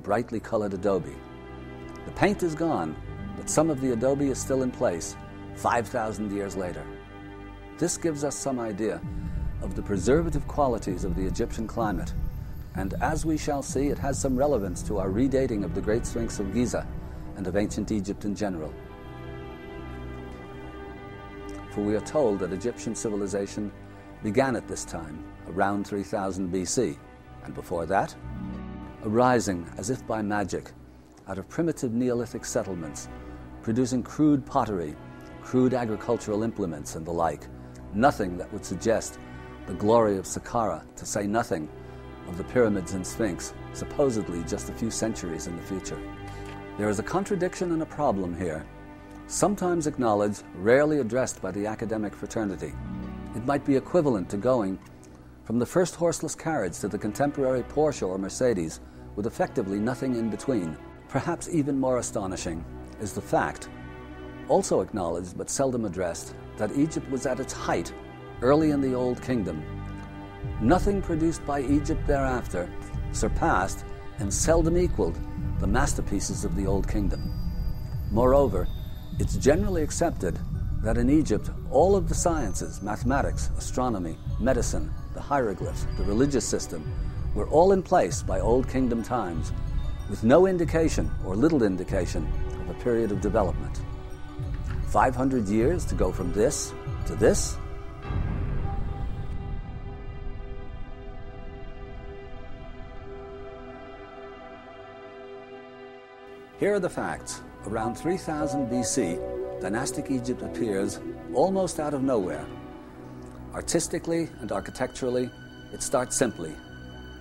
brightly colored adobe. The paint is gone, but some of the adobe is still in place 5,000 years later. This gives us some idea of the preservative qualities of the Egyptian climate, and as we shall see, it has some relevance to our redating of the Great Sphinx of Giza and of ancient Egypt in general. For we are told that Egyptian civilization began at this time, around 3000 BC, and before that, arising as if by magic out of primitive Neolithic settlements, producing crude pottery, crude agricultural implements and the like, nothing that would suggest the glory of Saqqara, to say nothing of the pyramids and Sphinx, supposedly just a few centuries in the future. There is a contradiction and a problem here, sometimes acknowledged, rarely addressed by the academic fraternity. It might be equivalent to going from the first horseless carriage to the contemporary Porsche or Mercedes, with effectively nothing in between. Perhaps even more astonishing is the fact, also acknowledged but seldom addressed, that Egypt was at its height early in the Old Kingdom. Nothing produced by Egypt thereafter surpassed and seldom equaled the masterpieces of the Old Kingdom. Moreover, it's generally accepted that in Egypt all of the sciences, mathematics, astronomy, medicine, the hieroglyphs, the religious system, were all in place by Old Kingdom times, with no indication or little indication of a period of development. 500 years to go from this to this? Here are the facts. Around 3000 BC, dynastic Egypt appears almost out of nowhere. Artistically and architecturally, it starts simply.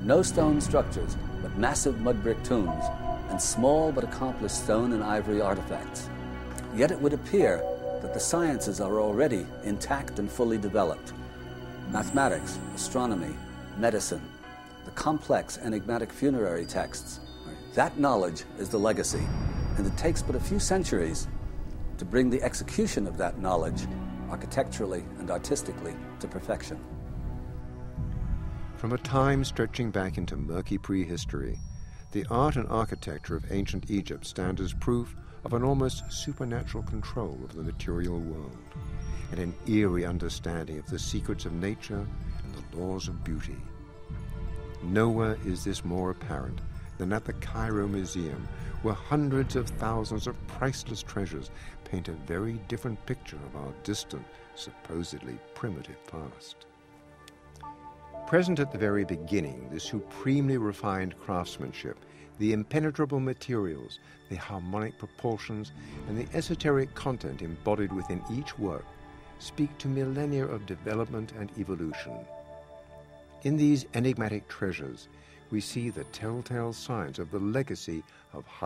No stone structures, but massive mud brick tombs, and small but accomplished stone and ivory artifacts. Yet it would appear that the sciences are already intact and fully developed. Mathematics, astronomy, medicine, the complex enigmatic funerary texts. That knowledge is the legacy, and it takes but a few centuries to bring the execution of that knowledge, architecturally and artistically, to perfection. From a time stretching back into murky prehistory, the art and architecture of ancient Egypt stand as proof of an almost supernatural control of the material world, and an eerie understanding of the secrets of nature and the laws of beauty. Nowhere is this more apparent than at the Cairo Museum, where hundreds of thousands of priceless treasures paint a very different picture of our distant, supposedly primitive past. Present at the very beginning, the supremely refined craftsmanship, the impenetrable materials, the harmonic proportions, and the esoteric content embodied within each work speak to millennia of development and evolution. In these enigmatic treasures, we see the telltale signs of the legacy of high